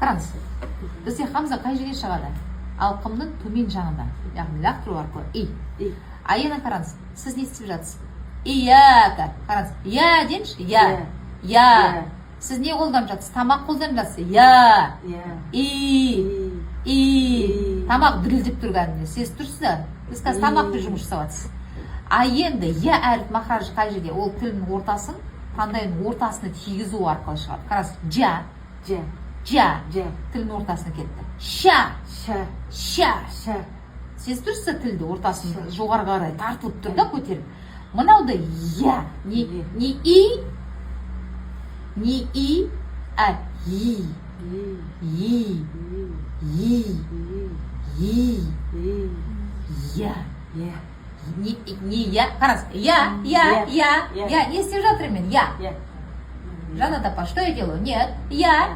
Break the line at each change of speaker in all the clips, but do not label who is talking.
қараңыз, бізде хамза қай жерге шығады? Алқымның төмен жағында, яғни лақтыру арқылы и. А енді қараңыз, сіз не істеп жатсыз? Ияка. Қараңыз, я деймінші, я. Сіз не қолданып жатсыз? Тамақ қолданып жатсыз? Я. И. Тамақ дүрілдеп тұрғанын сіз тұрсыздар. Сіз қазір тамақпен жұмыс жасап жатсыз. А енді я әріп мақаржы қай жерде? Ол тілдің ортасын, таңдайдың ортасына тигізу арқылы шығады. Қараңыз, жа. Тілдің ортасына кетті. Ша. Сіз тұрсыздар тілді ортасын жоғарға қарай тартылып тұр да, көтеріп. Мынауды я. Не и, а и. Я. Не я. Қараңыз, я. Не істеп жатырмын мен? Я. Жанат апа, что я делаю? Нет. Я.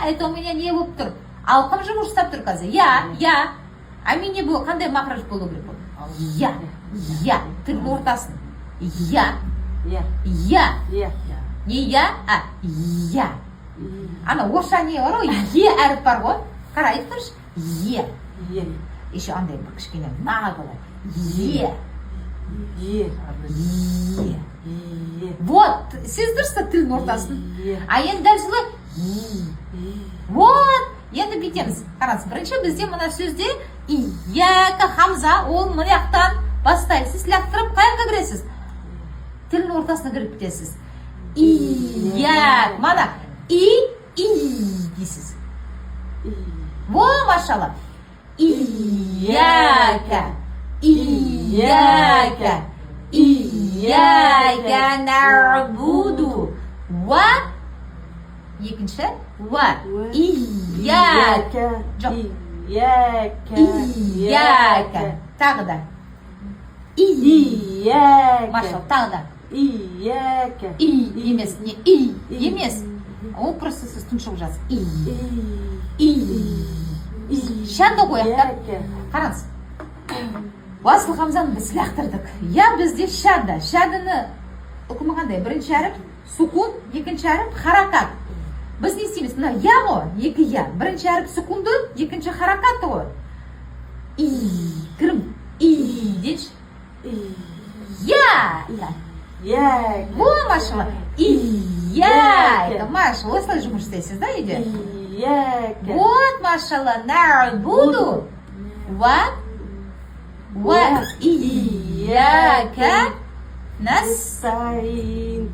Это у меня не болып тұр. Алқым жұмыс жасап тұр қазір. Я. А мен не бұл, қандай мақраж болу керек бұл? Я. Тілдің ортасын. Я. Не я, а я. Ана орысша не бар ғой? Е әріп бар ғой? Қара, айтып тұршы. Е. Еще андай бір кішкене нағылы. Е. Вот, сіз дұрыста тілдің ортасын. А енді дәл солай. Вот, енді бүйтеміз. Қараңыз, бірінші бізде мына сөзде ияка хамза, ол мынаяқтан бастайсыз. Сіз лақтырып қайынға кіресіз? Тілдің ортасына кіріп кетесіз. Ияк, мана и дейсіз. Во, машалла. Ияка нa'буду ва екінші ва ияка. Жоқ. Ияка. Тағы да. Машалла, тағы да. И емес, не и емес. Ол просто сіз тұншығып жатсыз. Шәнді қояқтар. Қараңыз. Басыл хамзаны біз лақтырдық. Я бізде шәді. Шәдіні үкімі қандай? Бірінші әріп сукун, екінші әріп харакат. Біз не істейміз? Мына я ғой, екі я. Бірінші әріп сукунды, екінші харакатты ғой. Кірім? Дейші. Я. Во, машалла. Ияка. Машалла, осылай жұмыс істейсіз, да, үйде? Вот, машалла. Нa'буду ва ияка настаин.